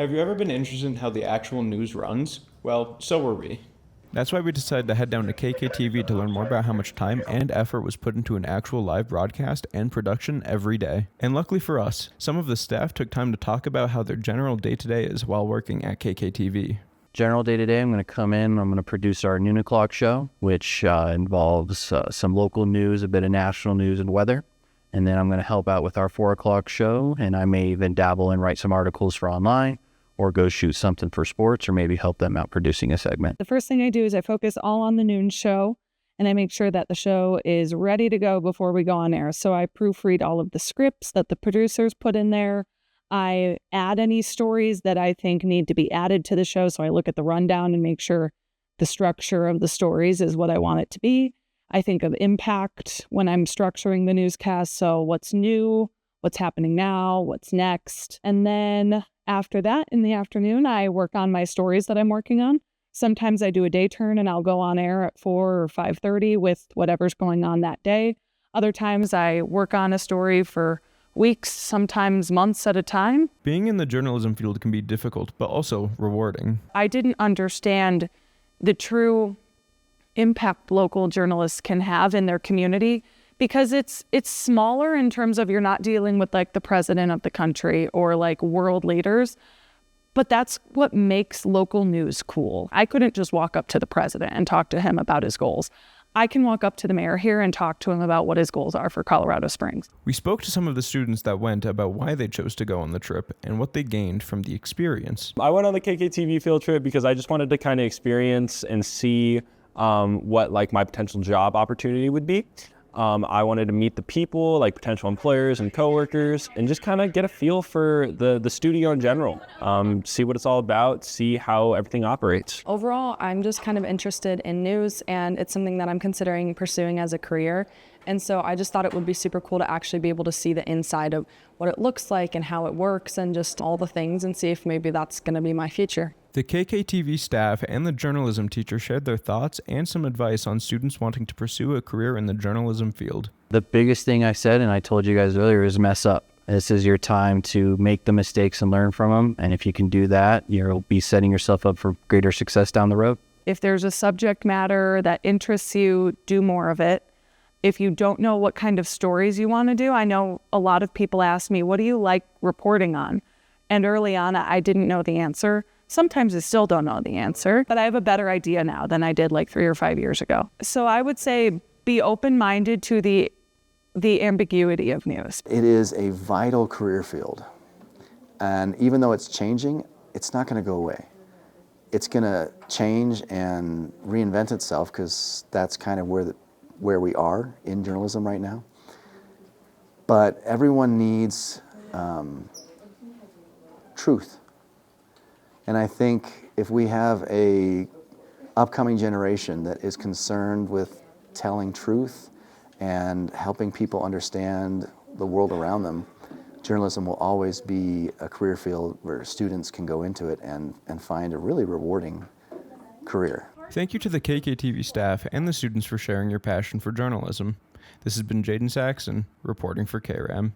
Have you ever been interested in how the actual news runs? Well, so were we. That's why we decided to head down to KKTV to learn more about how much time and effort was put into an actual live broadcast and production every day. And luckily for us, some of the staff took time to talk about how their general day-to-day is while working at KKTV. General day-to-day, I'm going to come in, I'm going to produce our noon o'clock show, which involves some local news, a bit of national news and weather. And then I'm going to help out with our 4 o'clock show, and I may even dabble and write some articles for online, or go shoot something for sports, or maybe help them out producing a segment. The first thing I do is I focus all on the noon show, and I make sure that the show is ready to go before we go on air. So I proofread all of the scripts that the producers put in there. I add any stories that I think need to be added to the show. So I look at the rundown and make sure the structure of the stories is what I want it to be. I think of impact when I'm structuring the newscast. So what's new, what's happening now, what's next. And then after that, in the afternoon, I work on my stories that I'm working on. Sometimes I do a day turn and I'll go on air at 4 or 5:30 with whatever's going on that day. Other times I work on a story for weeks, sometimes months at a time. Being in the journalism field can be difficult, but also rewarding. I didn't understand the true impact local journalists can have in their community, because it's smaller in terms of you're not dealing with like the president of the country or like world leaders, but that's what makes local news cool. I couldn't just walk up to the president and talk to him about his goals. I can walk up to the mayor here and talk to him about what his goals are for Colorado Springs. We spoke to some of the students that went about why they chose to go on the trip and what they gained from the experience. I went on the KKTV field trip because I just wanted to kind of experience and see what like my potential job opportunity would be. I wanted to meet the people, like potential employers and coworkers, and just kind of get a feel for the studio in general, see what it's all about, see how everything operates. Overall, I'm just kind of interested in news, and it's something that I'm considering pursuing as a career. And so I just thought it would be super cool to actually be able to see the inside of what it looks like and how it works and just all the things, and see if maybe that's going to be my future. The KKTV staff and the journalism teacher shared their thoughts and some advice on students wanting to pursue a career in the journalism field. The biggest thing I said, and I told you guys earlier, is mess up. This is your time to make the mistakes and learn from them. And if you can do that, you'll be setting yourself up for greater success down the road. If there's a subject matter that interests you, do more of it. If you don't know what kind of stories you want to do, I know a lot of people ask me, what do you like reporting on? And early on, I didn't know the answer. Sometimes I still don't know the answer, but I have a better idea now than I did like 3 or 5 years ago. So I would say be open-minded to the ambiguity of news. It is a vital career field. And even though it's changing, it's not going to go away. It's going to change and reinvent itself, because that's kind of where we are in journalism right now. But everyone needs truth. And I think if we have a upcoming generation that is concerned with telling truth and helping people understand the world around them, journalism will always be a career field where students can go into it and find a really rewarding career. Thank you to the KKTV staff and the students for sharing your passion for journalism. This has been Jayden Saxton, reporting for KRAM.